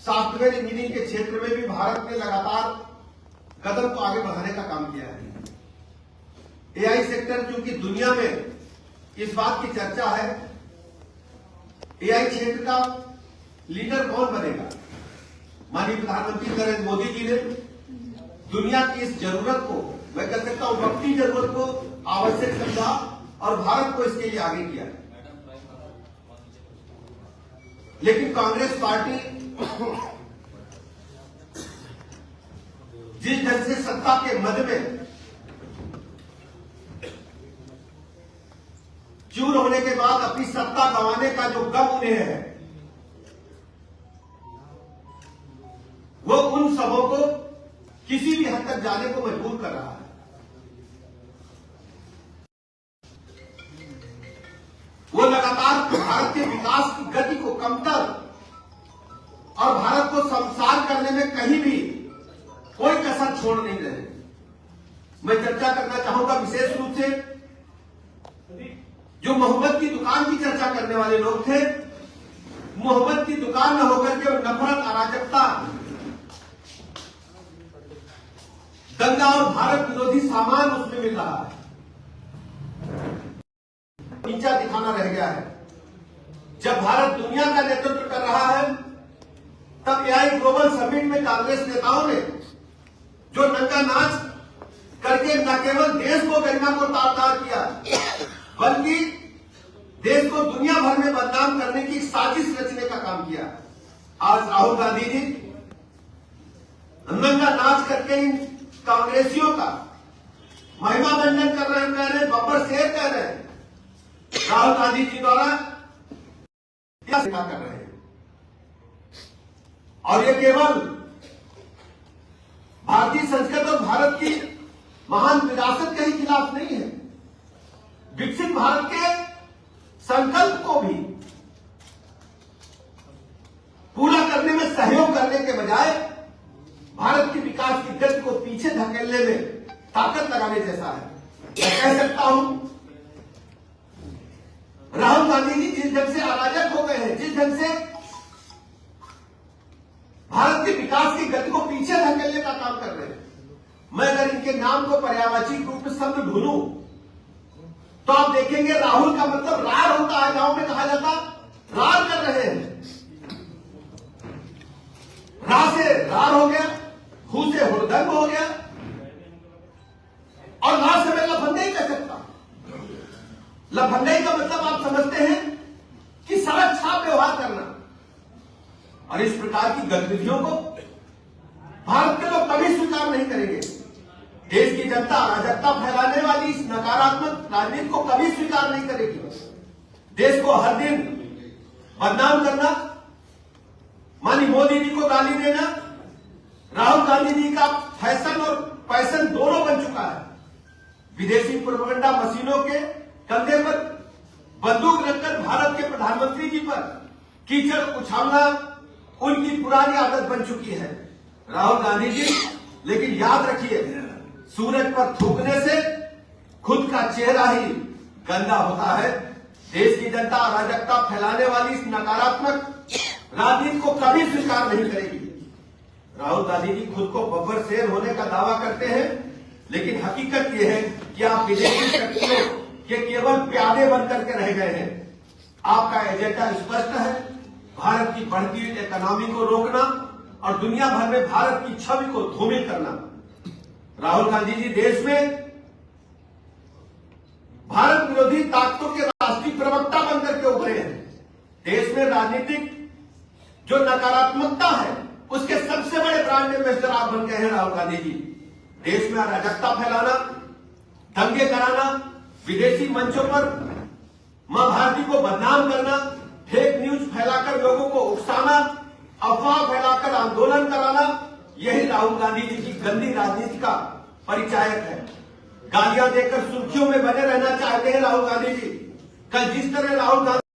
Software engineering के क्षेत्र में भी भारत ने लगातार कदम को आगे बढ़ाने का काम किया है। एआई सेक्टर, क्योंकि दुनिया में इस बात की चर्चा है एआई क्षेत्र का लीडर कौन बनेगा। माननीय प्रधानमंत्री नरेंद्र मोदी जी ने दुनिया की इस जरूरत को, मैं कह सकता हूं वक्ती जरूरत को आवश्यक समझा और भारत को इसके लिए आगे किया। लेकिन कांग्रेस पार्टी जिस ढंग से सत्ता के मद में चूर होने के बाद अपनी सत्ता गंवाने का जो गम उन्हें है, वो उन सबों को किसी भी हद तक जाने को मजबूर कर रहा है। वो लगातार भारत के विकास की गति को कमतर और भारत को शर्मसार करने में कहीं भी कोई कसर छोड़ नहीं रहे। मैं चर्चा करना चाहूंगा विशेष रूप से जो मोहब्बत की दुकान की चर्चा करने वाले लोग थे। मोहब्बत की दुकान न होकर के नफरत, अराजकता, दंगा और भारत विरोधी सामान उसमें मिल रहा है। नीचा दिखाना रह गया है। जब भारत दुनिया का नेतृत्व कर रहा है तब एआई ग्लोबल समिट में कांग्रेस नेताओं ने जो नंगा नाच करके न केवल देश को गरिमा को तार-तार किया, बल्कि देश को दुनिया भर में बदनाम करने की साजिश रचने का काम किया। आज राहुल गांधी जी नंगा नाच करके इन कांग्रेसियों का महिमा मंडन कर रहे हैं, कह रहे हैं, बब्बर शेर कह रहे हैं। राहुल गांधी जी द्वारा क्या कर रहे हैं, और ये केवल भारतीय संस्कृति और भारत की महान विरासत के ही खिलाफ नहीं है। विकसित भारत के संकल्प को भी पूरा करने में सहयोग करने के बजाय भारत की विकास की गति को पीछे धकेलने में ताकत लगाने जैसा है। मैं कह सकता हूं राहुल गांधी जी जिस ढंग से अराजक हो गए हैं, जिस ढंग से भारत के विकास की गति को पीछे धकेलने का काम कर रहे हैं, मैं अगर इनके नाम को पर्यायवाची रूप में शब्द ढूंढूं तो आप देखेंगे राहुल का मतलब रार होता है। गांव में कहा जाता रार कर रहे हैं। रा से रार हो गया, हु से हुड़दंग हो गया, और रार से मैं लफंगई कह सकता। लफंगई का मतलब आप समझते हैं कि सड़क छाप व्यवहार करना, और इस प्रकार की गतिविधियों को भारत के लोग कभी स्वीकार नहीं करेंगे। देश की जनता अराजकता फैलाने वाली इस नकारात्मक राजनीति को कभी स्वीकार नहीं करेगी। देश को हर दिन बदनाम करना, माननीय मोदी जी को गाली देना, राहुल गांधी जी का फैशन और पैशन दोनों बन चुका है। विदेशी प्रोपेगेंडा मशीनों के कंधे पर बंदूक रखकर भारत के प्रधानमंत्री जी पर कीचड़ उछालना उनकी पुरानी आदत बन चुकी है राहुल गांधी जी। लेकिन याद रखिए, सूरज पर थूकने से खुद का चेहरा ही गंदा होता है। देश की जनता अराजकता फैलाने वाली इस नकारात्मक राजनीति को कभी स्वीकार नहीं करेगी। राहुल गांधी जी खुद को बब्बर शेर होने का दावा करते हैं, लेकिन हकीकत यह है कि आप विदेशी शक्तियों के केवल प्यादे बनकर के रह गए हैं। आपका एजेंडा स्पष्ट है, भारत की बढ़ती हुई इकोनॉमी को रोकना और दुनिया भर में भारत की छवि को धूमिल करना। राहुल गांधी जी देश में भारत विरोधी ताकतों के राष्ट्रीय प्रवक्ता बनकर के उभरे हैं। देश में राजनीतिक जो नकारात्मकता है उसके सबसे बड़े ब्रांड एम्बेसडर आप बन गए हैं राहुल गांधी जी। देश में अराजकता फैलाना, दंगे कराना, विदेशी मंचों पर मां भारती को बदनाम करना, फेक न्यूज फैलाकर लोगों को उकसाना, अफवाह फैलाकर आंदोलन कराना, यही राहुल गांधी जी की गंदी राजनीति का परिचायक है। गालियां देकर सुर्खियों में बने रहना चाहते हैं राहुल गांधी जी। कल जिस तरह राहुल गांधी